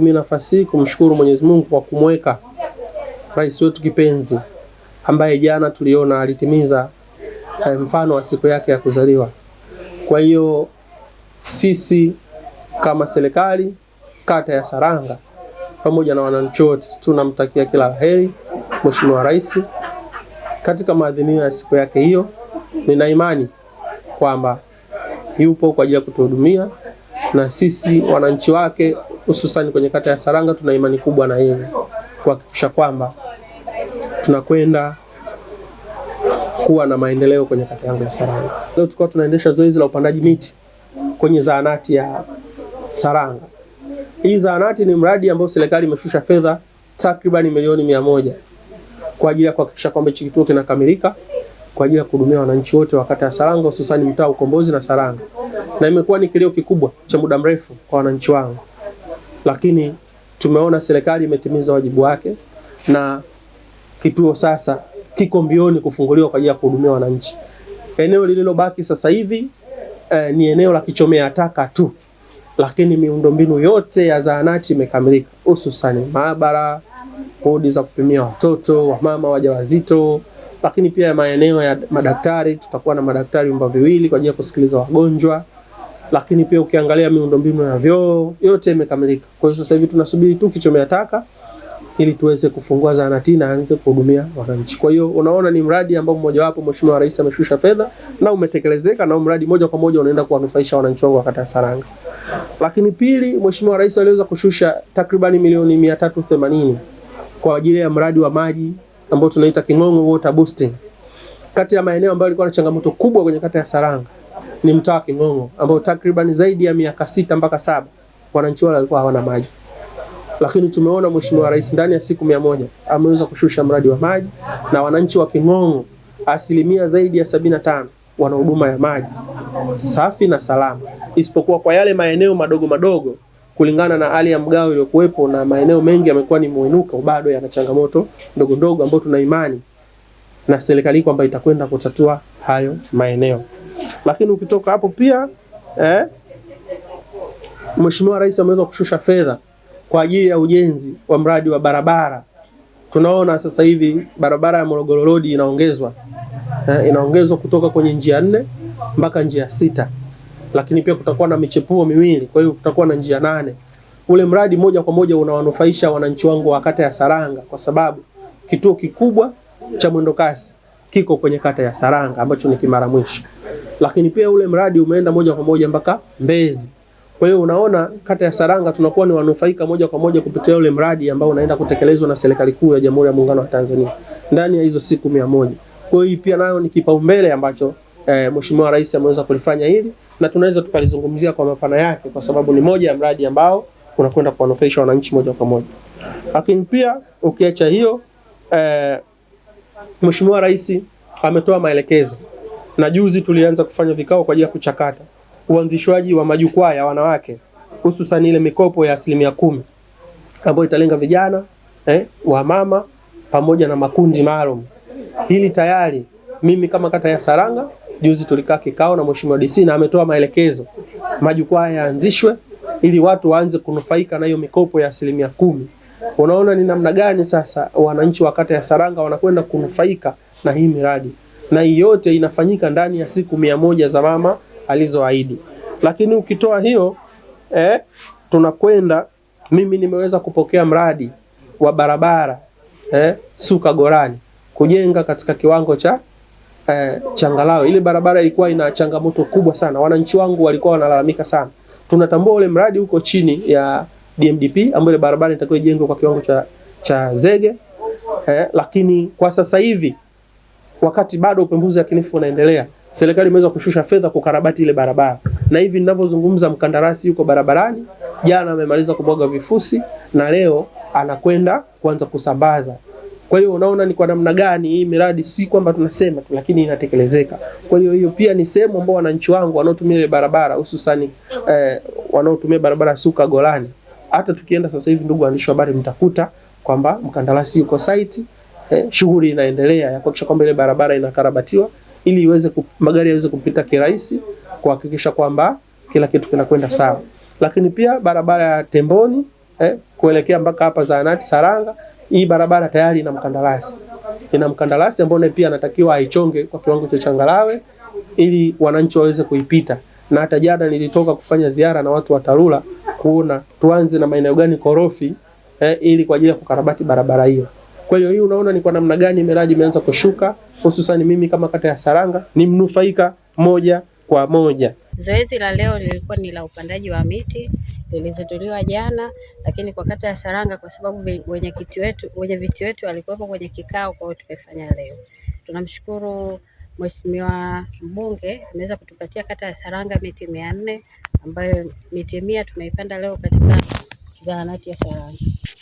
nitumie nafasi hii kumshukuru Mwenyezi Mungu kwa kumweka rais wetu kipenzi ambaye jana tuliona alitimiza mfano wa siku yake ya kuzaliwa. Kwa hiyo sisi kama serikali kata ya Saranga pamoja na wananchi wote tunamtakia kila laheri Mheshimiwa Rais katika maadhimisho ya siku yake hiyo. Nina imani kwamba yupo kwa ajili ya kutuhudumia, na sisi wananchi wake hususan kwenye kata ya Saranga tuna imani kubwa na yeye kuhakikisha kwamba tunakwenda kuwa na maendeleo kwenye kata yangu ya Saranga. Leo tulikuwa tunaendesha zoezi la upandaji miti kwenye zahanati ya Saranga. Hii zahanati ni mradi ambao serikali imeshusha fedha takriban milioni 100 kwa ajili ya kuhakikisha kwamba hichi kituo kinakamilika kwa ajili ya kuhudumia wananchi wote wa kata ya Saranga, hususan mtaa Ukombozi na Saranga. Na imekuwa ni kilio kikubwa cha muda mrefu kwa wananchi wangu. Lakini tumeona serikali imetimiza wajibu wake na kituo sasa kiko mbioni kufunguliwa kwa ajili ya kuhudumia wananchi. Eneo lililobaki sasa hivi ni eneo la kichomea taka tu. Lakini miundombinu yote ya zahanati imekamilika, hususan maabara, wodi za kupimia watoto, wamama wajawazito, lakini pia maeneo ya madaktari. Tutakuwa na madaktari vyumba viwili kwa ajili ya kusikiliza wagonjwa. Lakini pia ukiangalia miundombinu ya vyoo yote imekamilika. Kwa hiyo sasa hivi tunasubiri tu kichomea taka ili tuweze kufungua zahanati na aanze kuhudumia wananchi. Kwa hiyo unaona ni mradi ambao mmoja wapo Mheshimiwa Rais ameshusha fedha na umetekelezeka, na mradi moja kwa moja unaenda kuwanufaisha wananchi wangu wa kata ya Saranga. Lakini pili, Mheshimiwa Rais aliweza kushusha takribani milioni 380 kwa ajili ya mradi wa maji ambao tunaita King'ong'o Water Boosting. Kati ya maeneo ambayo yalikuwa na changamoto kubwa kwenye kata ya Saranga ni mtaa wa King'ong'o ambao takribani zaidi ya miaka 6 mpaka 7 wananchi wale walikuwa hawana maji. Lakini tumeona Mheshimiwa Rais ndani ya siku 100 ameweza kushusha mradi wa maji, na wananchi wa King'ong'o asilimia zaidi ya 75 wana huduma ya maji safi na salama, isipokuwa kwa yale maeneo madogo madogo kulingana na hali ya mgao iliyokuwepo, na maeneo mengi yamekuwa ni muinuko, bado yana changamoto ndogo ndogo ambayo tuna imani na serikali kwamba itakwenda kutatua hayo maeneo. Lakini ukitoka hapo pia Mheshimiwa Rais ameweza kushusha fedha kwa ajili ya ujenzi wa mradi wa barabara. Tunaona sasa hivi barabara ya Morogoro Road inaongezwa kutoka kwenye njia 4 mpaka njia 6. Lakini pia kutakuwa na michepuo miwili, kwa hiyo kutakuwa na njia 8. Ule mradi moja kwa moja unawanufaisha wananchi wangu wa kata ya Saranga kwa sababu kituo kikubwa cha mwendokasi kiko kwenye kata ya Saranga ambacho ni Kimara Mwisho. Lakini pia ule mradi umeenda moja kwa moja mpaka Mbezi. Kwa hiyo unaona kata ya Saranga tunakuwa ni wanufaika moja kwa moja kupitia ule mradi ambao unaenda kutekelezwa na serikali kuu ya Jamhuri ya Muungano wa Tanzania ndani ya hizo siku 100. Kwa hiyo pia nayo ni kipaumbele ambacho Mheshimiwa Rais ameweza kulifanya hili, na tunaweza tukalizungumzia kwa mapana yake kwa sababu ni moja ya mradi ambao unakwenda kuwanufaisha wananchi moja kwa moja. Lakini pia ukiacha hiyo Mheshimiwa Rais ametoa maelekezo, na juzi tulianza kufanya vikao kwa ajili ya kuchakata uanzishwaji wa majukwaa ya wanawake, hususan ile mikopo ya 10% ambayo italenga vijana, wamama pamoja na makundi maalum. Hili tayari mimi kama kata ya Saranga juzi tulikaa kikao na Mheshimiwa DC na ametoa maelekezo majukwaa yaanzishwe ili watu waanze kunufaika na hiyo mikopo ya 10%. Unaona ni namna gani sasa wananchi wa kata ya Saranga wanakwenda kunufaika na hii miradi, na hii yote inafanyika ndani ya siku 100 za mama alizoahidi. Lakini ukitoa hiyo tunakwenda, mimi nimeweza kupokea mradi wa barabara Suka Gorani kujenga katika kiwango cha Changalao. Ile barabara ilikuwa ina changamoto kubwa sana, wananchi wangu walikuwa wanalalamika sana. Tunatambua ule mradi uko chini ya DMDP ambayo ile barabara itakuwa ijengwe kwa kiwango cha zege, lakini kwa sasa hivi wakati bado upembuzi yakinifu unaendelea, serikali imeweza kushusha fedha kukarabati ile barabara, na hivi ninavyozungumza mkandarasi yuko barabarani. Jana amemaliza kumwaga vifusi na leo anakwenda kuanza kusambaza. Kwa hiyo unaona ni kwa namna gani hii miradi si kwamba tunasema tu, lakini inatekelezeka. Kwa hiyo hiyo pia ni sehemu ambao wananchi wangu wanaotumia ile barabara, hususan wanaotumia barabara Suka Golani. Hata tukienda sasa hivi, ndugu waandishi wa habari, mtakuta kwamba mkandarasi yuko site, shughuli inaendelea ya kuhakikisha kwamba ile barabara inakarabatiwa ili iweze magari yaweze kupita kirahisi, kuhakikisha kwamba kila kitu kinakwenda sawa. Lakini pia barabara ya Temboni kuelekea mpaka hapa zahanati Saranga. Hii barabara tayari ina mkandarasi ambaye pia anatakiwa aichonge kwa kiwango cha changarawe ili wananchi waweze kuipita. Na hata jana nilitoka kufanya ziara na watu wa TARURA kuona tuanze na maeneo gani korofi ili kwa ajili ya kukarabati barabara hiyo. Kwa hiyo hii unaona ni kwa namna gani miradi imeanza kushuka, hususan mimi kama kata ya Saranga ni mnufaika moja kwa moja. Zoezi la leo lilikuwa ni la upandaji wa miti, lilizinduliwa jana, lakini kwa kata ya Saranga kwa sababu wenyeviti wetu walikuwepo kwenye kikao, kwa hiyo tumefanya leo. Tunamshukuru Mheshimiwa mbunge ameweza kutupatia kata ya Saranga miti 400 ambayo miti 100 tumeipanda leo katika zahanati ya Saranga.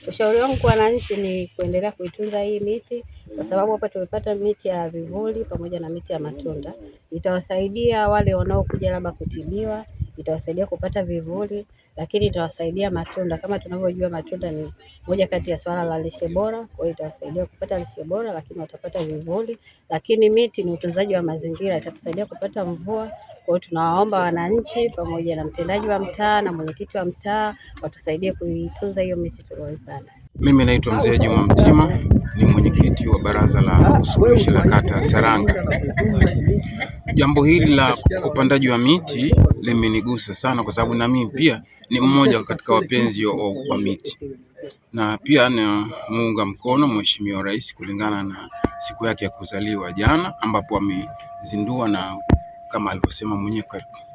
Ushauri wangu kwa wananchi ni kuendelea kuitunza hii miti kwa sababu hapa tumepata miti ya vivuli pamoja na miti ya matunda. Itawasaidia wale wanaokuja labda kutibiwa, itawasaidia kupata vivuli, lakini itawasaidia matunda. Kama tunavyojua matunda ni moja kati ya swala la lishe bora, kwa hiyo itawasaidia kupata lishe bora, lakini watapata vivuli. Lakini miti ni utunzaji wa mazingira, itatusaidia kupata mvua. Kwa hiyo tunawaomba wananchi pamoja na mtendaji wa mtaa na mwenyekiti wa mtaa watusaidie kuitunza hiyo miti tulioipanda. Mimi naitwa Mzee Juma Mtima, ni mwenyekiti wa baraza la usuluhishi la kata ya Saranga. Jambo hili la upandaji wa miti limenigusa sana kwa sababu na mimi pia ni mmoja katika wapenzi wa miti. Na pia na muunga mkono Mheshimiwa Rais kulingana na siku yake ya kuzaliwa jana, ambapo amezindua na kama alivyosema mwenyewe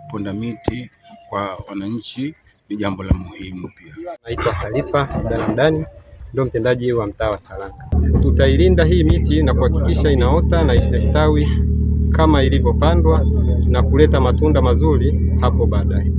kupanda miti kwa wananchi ni jambo la muhimu pia. Naitwa Khalifa Abdalhamdani, ndio mtendaji wa mtaa wa Saranga. Tutailinda hii miti na kuhakikisha inaota na inastawi kama ilivyopandwa na kuleta matunda mazuri hapo baadaye.